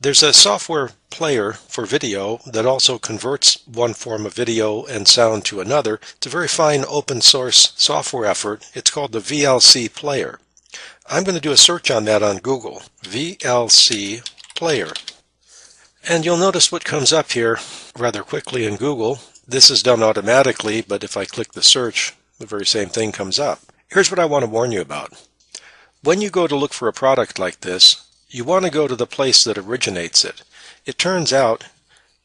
There's a software player for video that also converts one form of video and sound to another. It's a very fine open source software effort. It's called the Vlc Player. I'm going to do a search on that on Google, Vlc Player. And you'll notice what comes up here rather quickly in Google. This is done automatically, but if I click the search, the very same thing comes up. Here's what I want to warn you about. When you go to look for a product like this, you want to go to the place that originates it. It turns out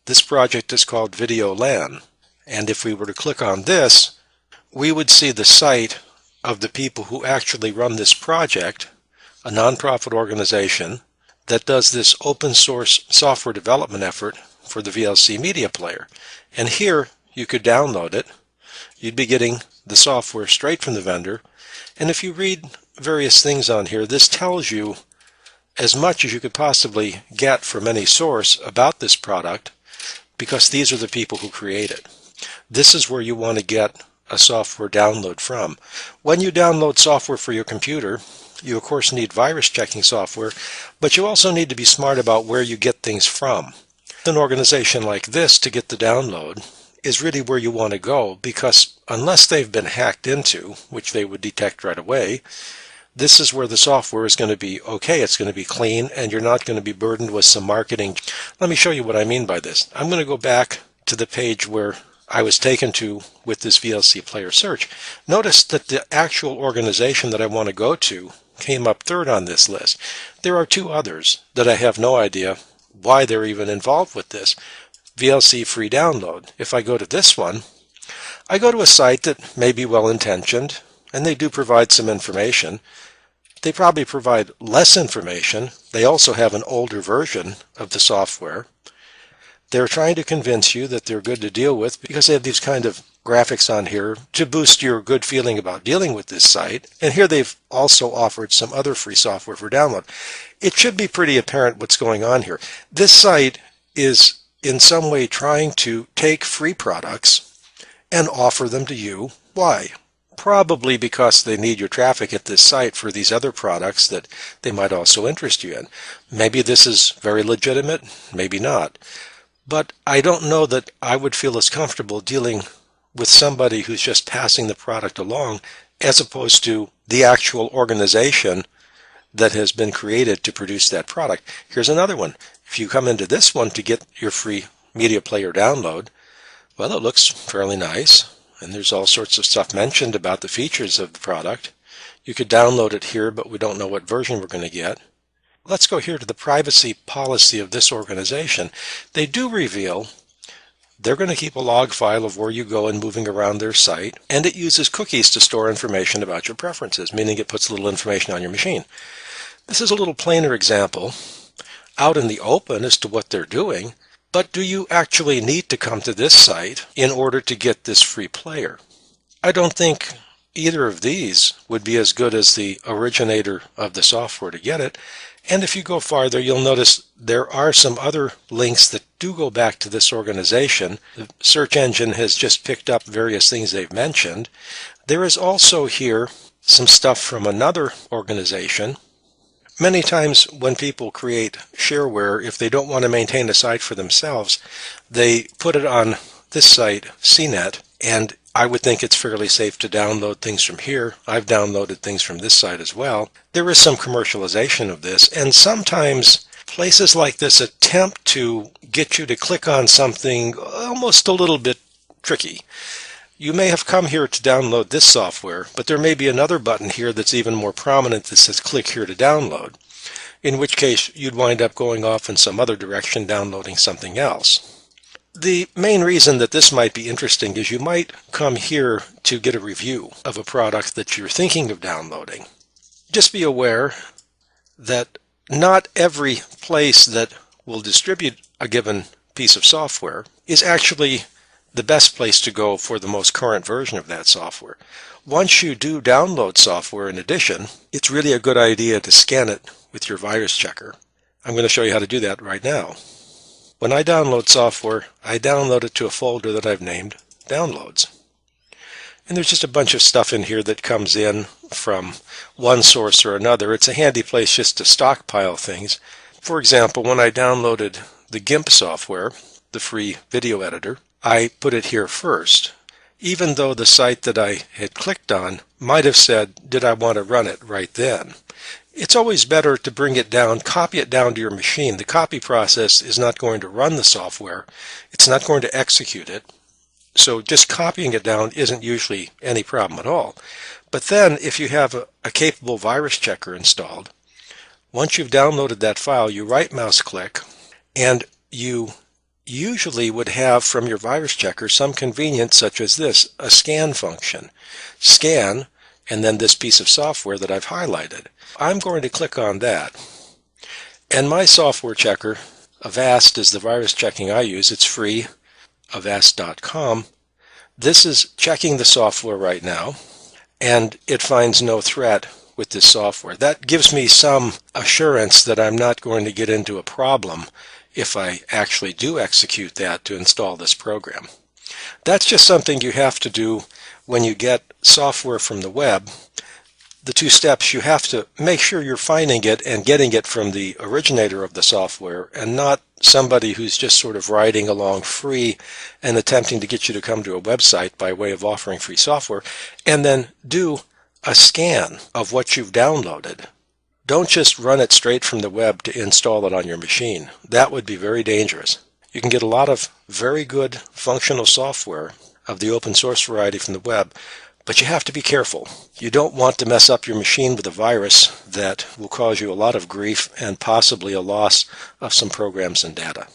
this project is called Video LAN, and if we were to click on this, we would see the site of the people who actually run this project, a nonprofit organization that does this open source software development effort for the VLC media player. And here you could download it. You'd be getting the software straight from the vendor, and if you read various things on here, this tells you as much as you could possibly get from any source about this product, because these are the people who create it. This is where you want to get a software download from. When you download software for your computer, you of course need virus checking software, but you also need to be smart about where you get things from. An organization like this, to get the download, is really where you want to go, because unless they've been hacked into, which they would detect right away, this is where the software is going to be okay. It's going to be clean, and you're not going to be burdened with some marketing. Let me show you what I mean by this. I'm going to go back to the page where I was taken to with this VLC Player search. Notice that the actual organization that I want to go to came up third on this list. There are two others that I have no idea why they're even involved with this. VLC free download. If I go to this one, I go to a site that may be well-intentioned, and they do provide some information. They probably provide less information. They also have an older version of the software. They're trying to convince you that they're good to deal with because they have these kind of graphics on here to boost your good feeling about dealing with this site. And here they've also offered some other free software for download. It should be pretty apparent what's going on here. This site is in some way trying to take free products and offer them to you. Why? Probably because they need your traffic at this site for these other products that they might also interest you in. Maybe this is very legitimate, maybe not. But I don't know that I would feel as comfortable dealing with somebody who's just passing the product along as opposed to the actual organization that has been created to produce that product. Here's another one. If you come into this one to get your free media player download, well, it looks fairly nice. And there's all sorts of stuff mentioned about the features of the product. You could download it here, but we don't know what version we're going to get. Let's go here to the privacy policy of this organization. They do reveal they're going to keep a log file of where you go and moving around their site, and it uses cookies to store information about your preferences, meaning it puts a little information on your machine. This is a little plainer example out in the open as to what they're doing. But do you actually need to come to this site in order to get this free player? I don't think either of these would be as good as the originator of the software to get it. And if you go farther, you'll notice there are some other links that do go back to this organization. The search engine has just picked up various things they've mentioned. There is also here some stuff from another organization. Many times when people create shareware, if they don't want to maintain a site for themselves, they put it on this site, CNET, and I would think it's fairly safe to download things from here. I've downloaded things from this site as well. There is some commercialization of this, and sometimes places like this attempt to get you to click on something almost a little bit tricky. You may have come here to download this software, but there may be another button here that's even more prominent that says click here to download, in which case you'd wind up going off in some other direction downloading something else. The main reason that this might be interesting is you might come here to get a review of a product that you're thinking of downloading. Just be aware that not every place that will distribute a given piece of software is actually the best place to go for the most current version of that software. Once you do download software in addition, it's really a good idea to scan it with your virus checker. I'm going to show you how to do that right now. When I download software, I download it to a folder that I've named Downloads. And there's just a bunch of stuff in here that comes in from one source or another. It's a handy place just to stockpile things. For example, when I downloaded the GIMP software, the free video editor, I put it here first, even though the site that I had clicked on might have said, did I want to run it right then? It's always better to bring it down, copy it down to your machine. The copy process is not going to run the software. It's not going to execute it. So just copying it down isn't usually any problem at all. But then if you have a capable virus checker installed, once you've downloaded that file, you right mouse click, and you usually would have from your virus checker some convenience such as this, a scan function. Scan, and then this piece of software that I've highlighted. I'm going to click on that. And my software checker, Avast is the virus checking I use. It's free, avast.com. This is checking the software right now, and it finds no threat with this software. That gives me some assurance that I'm not going to get into a problem if I actually do execute that to install this program. That's just something you have to do when you get software from the web. The two steps, you have to make sure you're finding it and getting it from the originator of the software and not somebody who's just sort of riding along free and attempting to get you to come to a website by way of offering free software, and then do a scan of what you've downloaded. Don't just run it straight from the web to install it on your machine. That would be very dangerous. You can get a lot of very good functional software of the open source variety from the web, but you have to be careful. You don't want to mess up your machine with a virus that will cause you a lot of grief and possibly a loss of some programs and data.